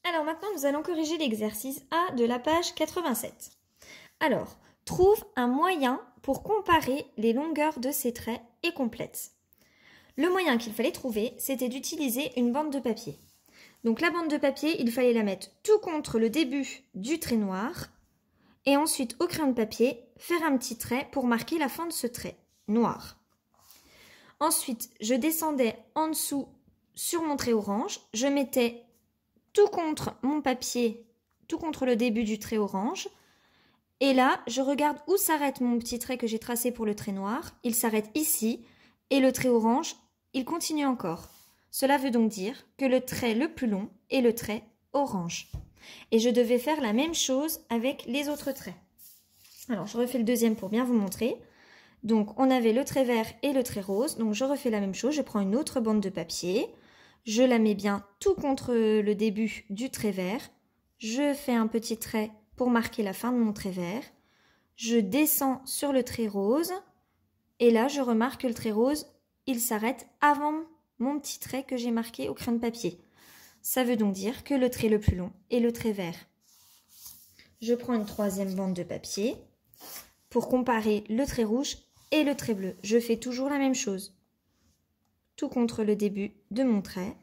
Alors maintenant, nous allons corriger l'exercice A de la page 87. Alors, trouve un moyen pour comparer les longueurs de ces traits et complète. Le moyen qu'il fallait trouver, c'était d'utiliser une bande de papier. Donc la bande de papier, il fallait la mettre tout contre le début du trait noir et ensuite au crayon de papier, faire un petit trait pour marquer la fin de ce trait noir. Ensuite, je descendais en dessous sur mon trait orange, je mettais tout contre mon papier, tout contre le début du trait orange. Et là, je regarde où s'arrête mon petit trait que j'ai tracé pour le trait noir. Il s'arrête ici et le trait orange, il continue encore. Cela veut donc dire que le trait le plus long est le trait orange. Et je devais faire la même chose avec les autres traits. Alors, je refais le deuxième pour bien vous montrer. Donc, on avait le trait vert et le trait rose. Donc, je refais la même chose. Je prends une autre bande de papier. Je la mets bien tout contre le début du trait vert. Je fais un petit trait pour marquer la fin de mon trait vert. Je descends sur le trait rose. Et là, je remarque que le trait rose, il s'arrête avant mon petit trait que j'ai marqué au crayon de papier. Ça veut donc dire que le trait le plus long est le trait vert. Je prends une troisième bande de papier pour comparer le trait rouge et le trait bleu. Je fais toujours la même chose. Tout contre le début de mon trait.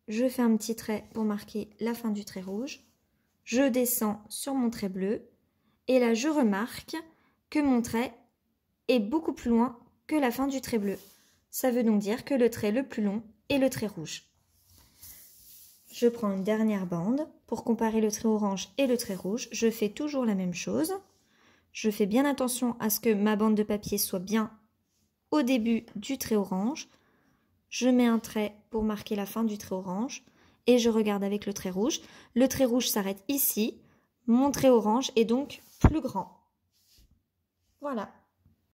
Je fais un petit trait pour marquer la fin du trait rouge. Je descends sur mon trait bleu. Et là, je remarque que mon trait est beaucoup plus loin que la fin du trait bleu. Ça veut donc dire que le trait le plus long est le trait rouge. Je prends une dernière bande pour comparer le trait orange et le trait rouge. Je fais toujours la même chose. Je fais bien attention à ce que ma bande de papier soit bien au début du trait orange. Je mets un trait pour marquer la fin du trait orange et je regarde avec le trait rouge. Le trait rouge s'arrête ici. Mon trait orange est donc plus grand. Voilà.